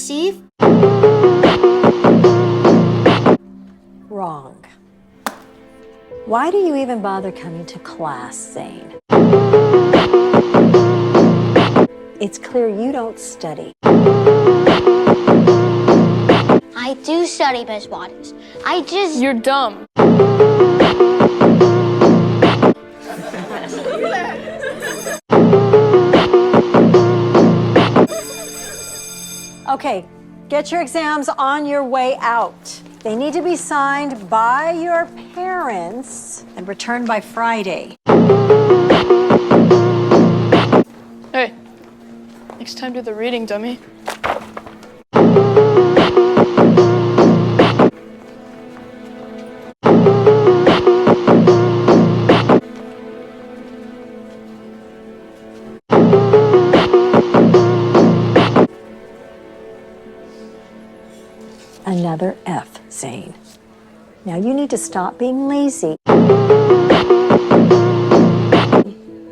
deceive? Wrong. Why do you even bother coming to class, Zane? It's clear you don't study. I do study, Miss Waters. You're dumb. Okay, get your exams on your way out. They need to be signed by your parents and returned by Friday. Hey, next time do the reading, dummy. Another F, Zane. Now you need to stop being lazy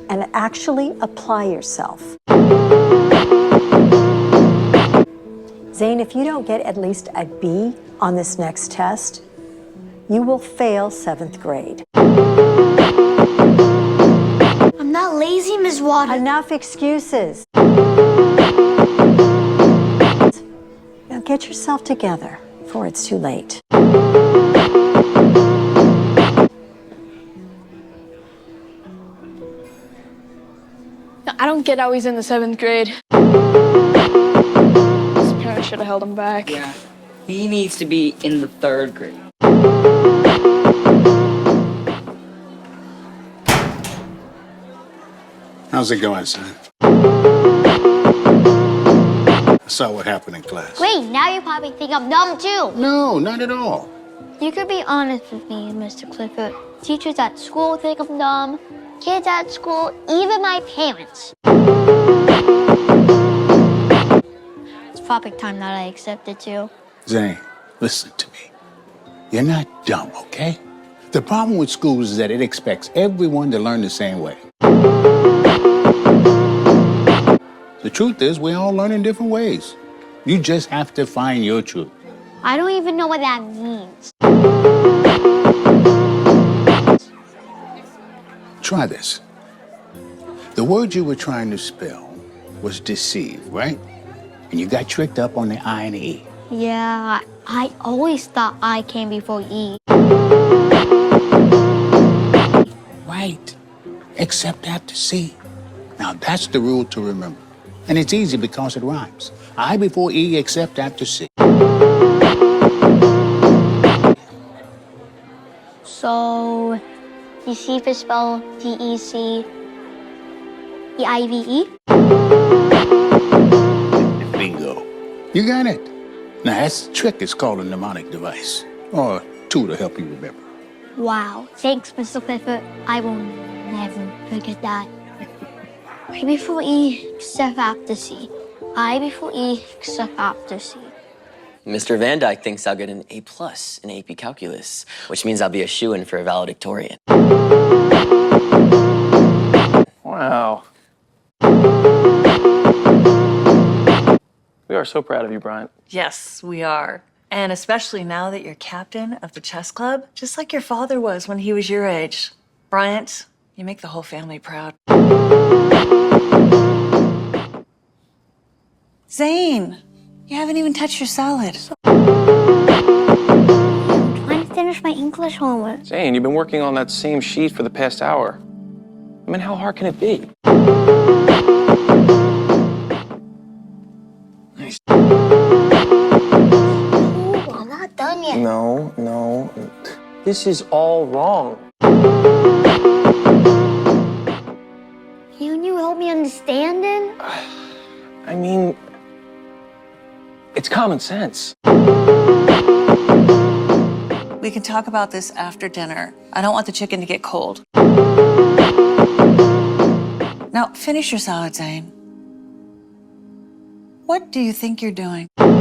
and actually apply yourself. Zane, if you don't get at least a B on this next test, you will fail 7th grade. I'm not lazy, Miss Waters. Enough excuses. Now get yourself together before it's too late. I don't get how he's in the 7th grade. His parents should have held him back. Yeah, he needs to be in the 3rd grade. How's it going, son? I saw what happened in class. Wait, now you probably think I'm dumb too. No, not at all. You could be honest with me, Mr. Clifford. Teachers at school think I'm dumb. Kids at school, even my parents. It's probably time that I accept it too. Zane, listen to me. You're not dumb, okay? The problem with schools is that it expects everyone to learn the same way. The truth is, we all learn in different ways. You just have to find your truth. I don't even know what that means. Try this. The word you were trying to spell was deceive, right? And you got tricked up on the I and the E. Yeah, I always thought I came before E. Right. Except after C. Now, that's the rule to remember. And it's easy because it rhymes. I before E, except after C. So, deceive is spelled D-E-C-E-I-V-E? Bingo. You got it. Now, that's the trick. It's called a mnemonic device. Or tool to help you remember. Wow, thanks, Mr. Clifford. I will never forget that. I before E, except after C. I before E, except after C. Mr. Van Dyke thinks I'll get an A+ in AP Calculus, which means I'll be a shoo-in for a valedictorian. Wow. We are so proud of you, Bryant. Yes, we are. And especially now that you're captain of the chess club, just like your father was when he was your age. Bryant, you make the whole family proud. Zane, you haven't even touched your salad. I'm trying to finish my English homework. Zane, you've been working on that same sheet for the past hour. I mean, how hard can it be? Nice. Ooh, I'm not done yet. No. This is all wrong. Can you help me understand it? I mean, it's common sense. We can talk about this after dinner. I don't want the chicken to get cold. Now, finish your salad, Zane. What do you think you're doing? Eating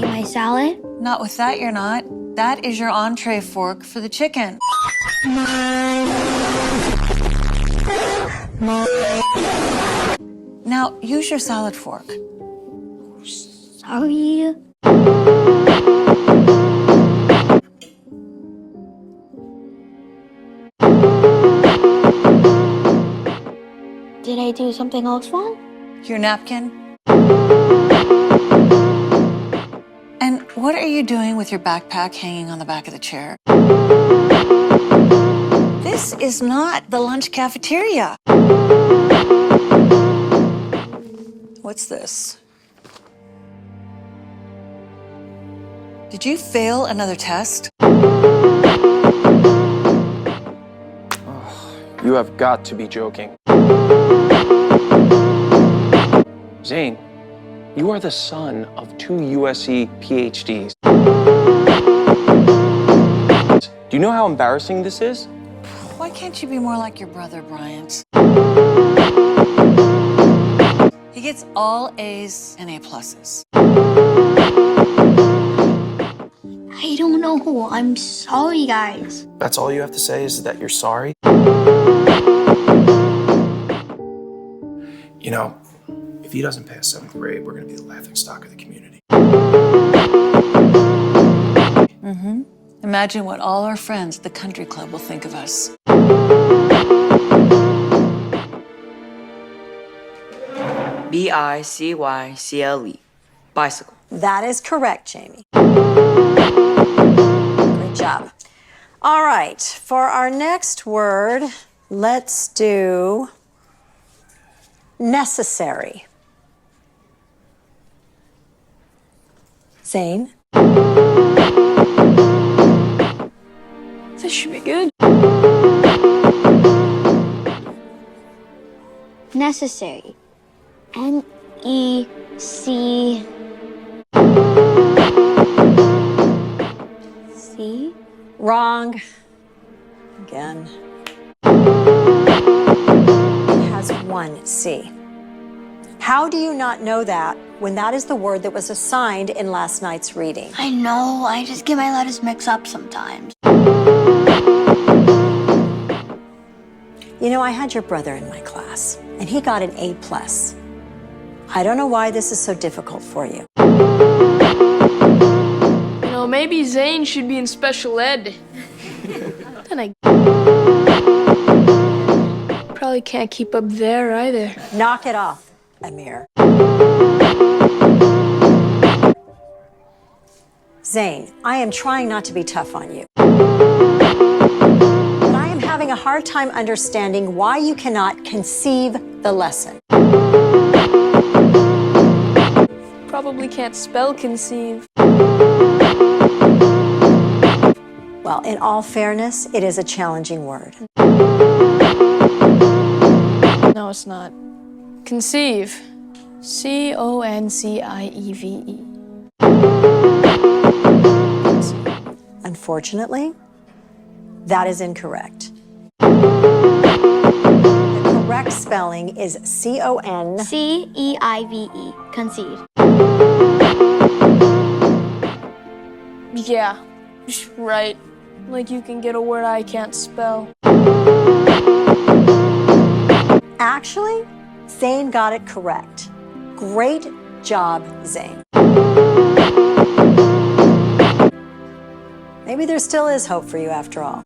my salad? Not with that, you're not. That is your entree fork for the chicken. Now, use your salad fork. Sorry. Did I do something else wrong? Your napkin? And what are you doing with your backpack hanging on the back of the chair? This is not the lunch cafeteria. What's this? Did you fail another test? You have got to be joking. Zane, you are the son of 2 USC PhDs. Do you know how embarrassing this is? Why can't you be more like your brother, Bryant? He gets all A's and A pluses. I don't know. I'm sorry, guys. That's all you have to say is that you're sorry? You know, if he doesn't pass 7th grade, we're gonna be the laughingstock of the community. Mm-hmm. Imagine what all our friends at the country club will think of us. bicycle. Bicycle. That is correct, Jamie. Great job. All right, for our next word, let's do necessary. Zane? This should be good. Necessary. N-E-C... C? Wrong. Again. It has one C. How do you not know that when that is the word that was assigned in last night's reading? I know, I just get my letters mixed up sometimes. You know, I had your brother in my class, and he got an A+. I don't know why this is so difficult for you. You know, maybe Zane should be in special ed. Then I probably can't keep up there either. Knock it off, Amir. Zane, I am trying not to be tough on you. But I am having a hard time understanding why you cannot conceive the lesson. Probably can't spell conceive. Well, in all fairness, it is a challenging word. No, it's not. Conceive. C-O-N-C-I-E-V-E. Unfortunately, that is incorrect. The correct spelling is C-O-N. C-E-I-V-E. Conceive. Yeah, right. Like you can get a word I can't spell. Actually, Zane got it correct. Great job, Zane. Maybe there still is hope for you after all.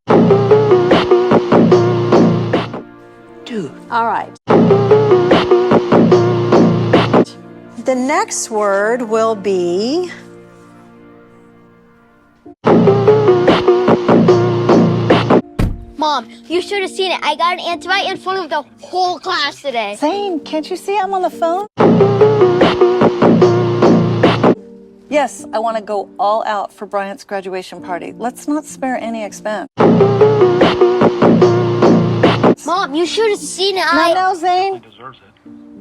Dude. All right. The next word will be Mom, you should have seen it. I got an answer right in front of the whole class today. Zane, can't you see I'm on the phone? Yes, I want to go all out for Bryant's graduation party. Let's not spare any expense. Mom, you should have seen it. No, Zane. Deserves it.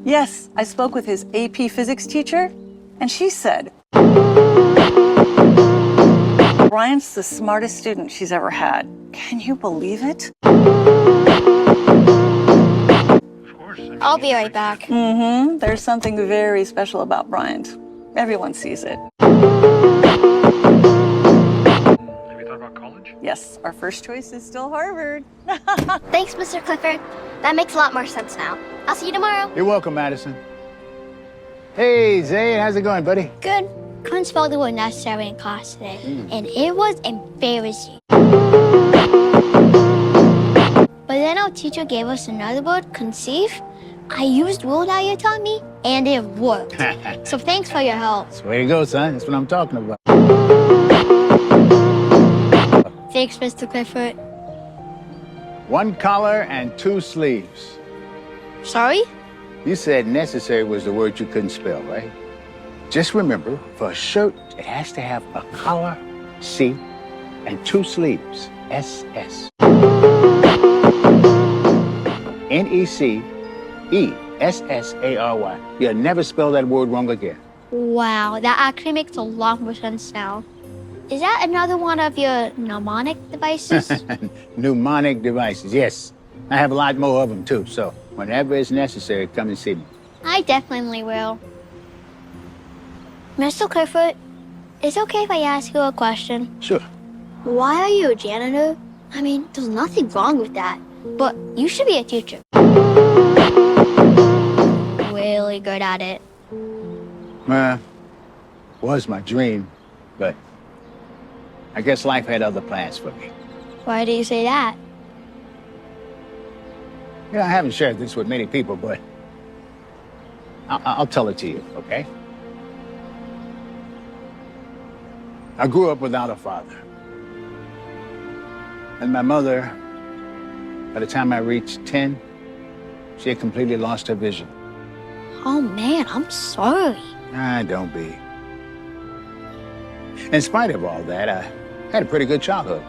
Yes, I spoke with his AP physics teacher, and she said Bryant's the smartest student she's ever had. Can you believe it? I'll be right back. Mm-hmm. There's something very special about Bryant. Everyone sees it. Have you thought about college? Yes, our first choice is still Harvard. Thanks, Mr. Clifford. That makes a lot more sense now. I'll see you tomorrow. You're welcome, Madison. Hey, Zane, how's it going, buddy? Good. couldn't spell the word necessary in class today, and it was embarrassing. But then our teacher gave us another word, conceive. I used word that you taught me, and it worked. So thanks for your help. That's the way to go, son. That's what I'm talking about. Thanks, Mr. Clifford. 1 collar and 2 sleeves. Sorry? You said necessary was the word you couldn't spell, right? Just remember, for a shirt, it has to have a collar, C, and 2 sleeves, SS. Necessary. You'll never spell that word wrong again. Wow, that actually makes a lot more sense now. Is that another one of your mnemonic devices? Mnemonic devices, yes. I have a lot more of them, too, so whenever it's necessary, come and see me. I definitely will. Mr. Clifford, is it okay if I ask you a question? Sure. Why are you a janitor? I mean, there's nothing wrong with that, but you should be a teacher. Really good at it. Was my dream, but I guess life had other plans for me. Why do you say that? I haven't shared this with many people, but I'll tell it to you, okay? I grew up without a father. And my mother, by the time I reached 10, she had completely lost her vision. Oh man, I'm sorry. Don't be. In spite of all that, I had a pretty good childhood.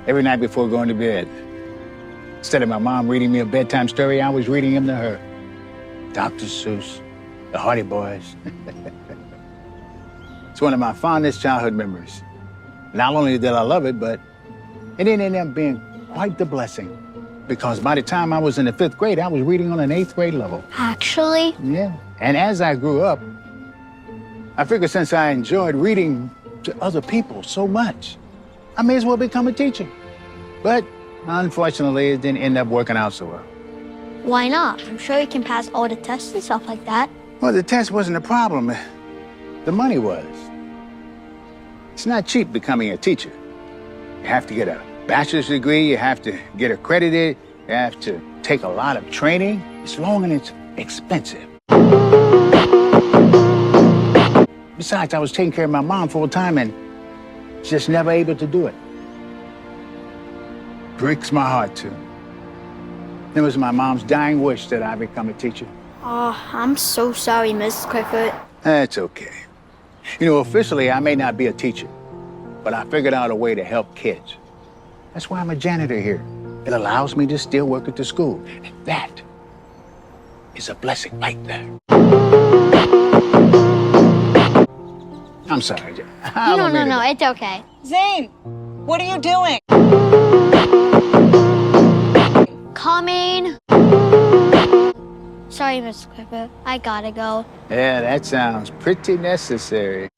Every night before going to bed, instead of my mom reading me a bedtime story, I was reading them to her. Dr. Seuss, the Hardy Boys. It's one of my fondest childhood memories. Not only did I love it, but it ended up being quite the blessing. Because by the time I was in the 5th grade, I was reading on an 8th grade level. Actually? Yeah. And as I grew up, I figured since I enjoyed reading to other people so much, I may as well become a teacher. But unfortunately, it didn't end up working out so well. Why not? I'm sure you can pass all the tests and stuff like that. Well, the test wasn't a problem. The money was. It's not cheap becoming a teacher. You have to get a bachelor's degree, you have to get accredited, you have to take a lot of training. It's long and it's expensive. Besides, I was taking care of my mom full time and just never able to do it. Breaks my heart, too. It was my mom's dying wish that I become a teacher. Oh, I'm so sorry, Miss Clifford. That's okay. Officially, I may not be a teacher, but I figured out a way to help kids. That's why I'm a janitor here. It allows me to still work at the school. And that is a blessing right there. I'm sorry, Jen. No, it's okay. Zane, what are you doing? Coming. Sorry, Miss Clifford. I gotta go. Yeah, that sounds pretty necessary.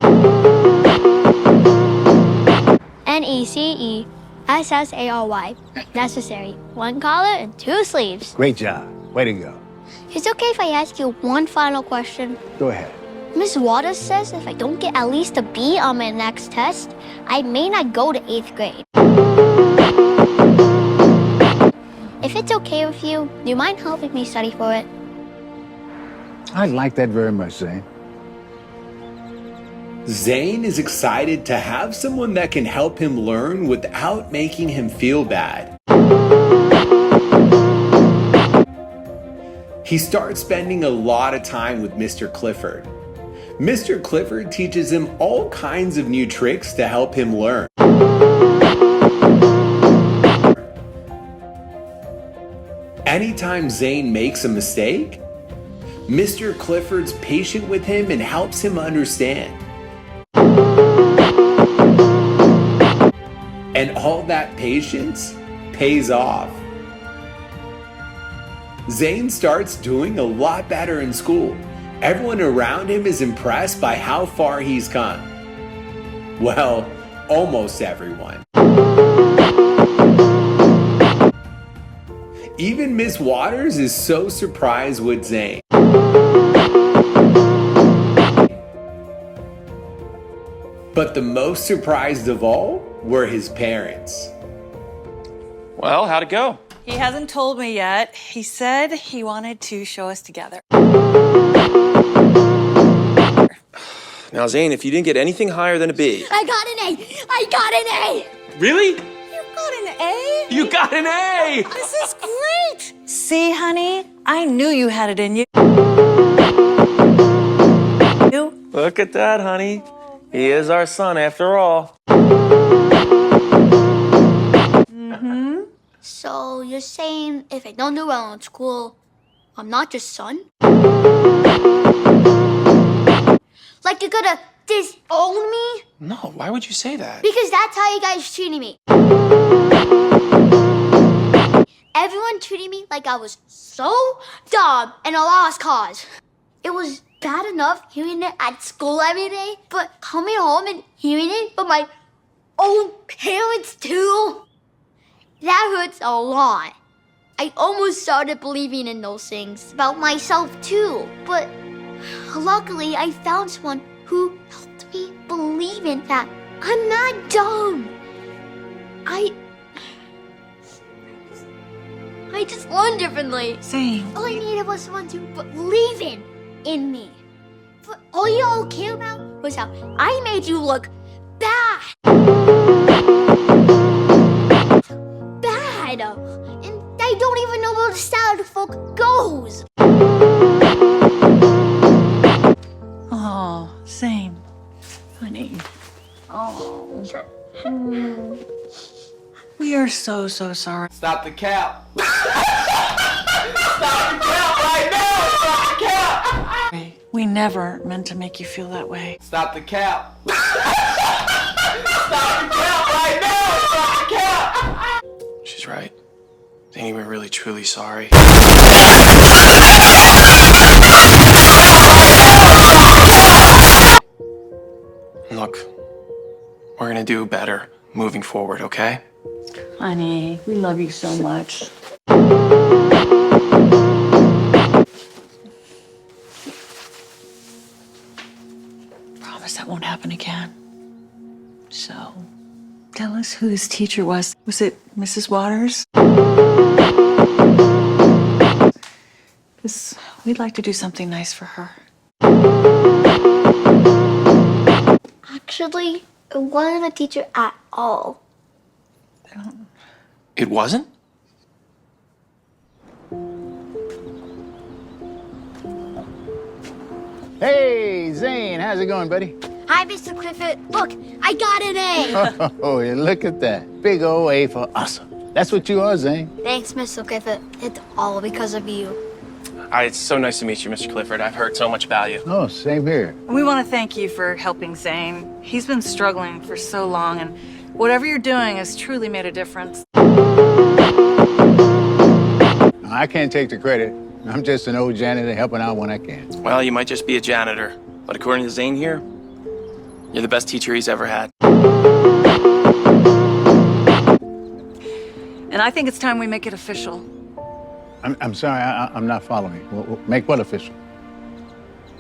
Necessary. Necessary. 1 collar and 2 sleeves. Great job. Way to go. Is it okay if I ask you one final question? Go ahead. Miss Waters says if I don't get at least a B on my next test, I may not go to 8th grade. If it's okay with you, do you mind helping me study for it? I'd like that very much, Zane. Zane is excited to have someone that can help him learn without making him feel bad. He starts spending a lot of time with Mr. Clifford. Mr. Clifford teaches him all kinds of new tricks to help him learn. Anytime Zane makes a mistake, Mr. Clifford's patient with him and helps him understand. And all that patience pays off. Zane starts doing a lot better in school. Everyone around him is impressed by how far he's come. Well, almost everyone. Even Miss Waters is so surprised with Zane. But the most surprised of all were his parents. Well, how'd it go? He hasn't told me yet. He said he wanted to show us together. Now, Zane, if you didn't get anything higher than a B. I got an A! I got an A! Really? You got an A? You got an A! This is great! See, honey? I knew you had it in you. Look at that, honey. He is our son after all. So you're saying if I don't do well in school, I'm not your son? Like you're gonna disown me? No, why would you say that? Because that's how you guys treated me. Everyone treated me like I was so dumb and a lost cause. It was bad enough hearing it at school every day, but coming home and hearing it from my own parents too, that hurts a lot. I almost started believing in those things about myself too, but luckily I found someone who helped me believe in that. I'm not dumb. I just learned differently. Zane. All I needed was someone to believe in me. But all you all cared about was how I made you look bad. Bad. And I don't even know where the sad folk goes. Oh, Zane. Honey. Oh. We are so sorry. Stop the cap. Stop the cap right now. Stop the cap. We never meant to make you feel that way. Stop the cap. Stop the cap right now. Stop the cap. She's right. Zane, we're really, truly sorry. Look, we're gonna do better moving forward, okay? Honey, we love you so much. Promise that won't happen again. So, tell us who this teacher was. Was it Mrs. Waters? Because we'd like to do something nice for her. Actually, it wasn't a teacher at all. It wasn't? Hey, Zane, how's it going, buddy? Hi, Mr. Clifford. Look, I got an A. Oh, yeah, look at that. Big old A for awesome. That's what you are, Zane. Thanks, Mr. Clifford. It's all because of you. It's so nice to meet you, Mr. Clifford. I've heard so much about you. Oh, same here. We want to thank you for helping Zane. He's been struggling for so long, and whatever you're doing has truly made a difference. I can't take the credit. I'm just an old janitor helping out when I can. Well, you might just be a janitor, but according to Zane here, you're the best teacher he's ever had. And I think it's time we make it official. I'm sorry, I'm not following. Make what official?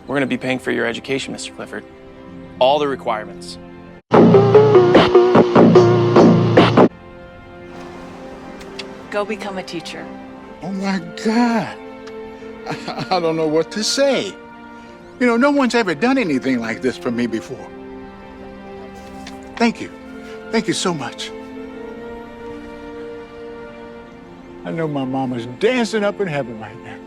We're going to be paying for your education, Mr. Clifford. All the requirements. Go become a teacher. Oh, my God. I don't know what to say. You know, no one's ever done anything like this for me before. Thank you. Thank you so much. I know my mama's dancing up in heaven right now.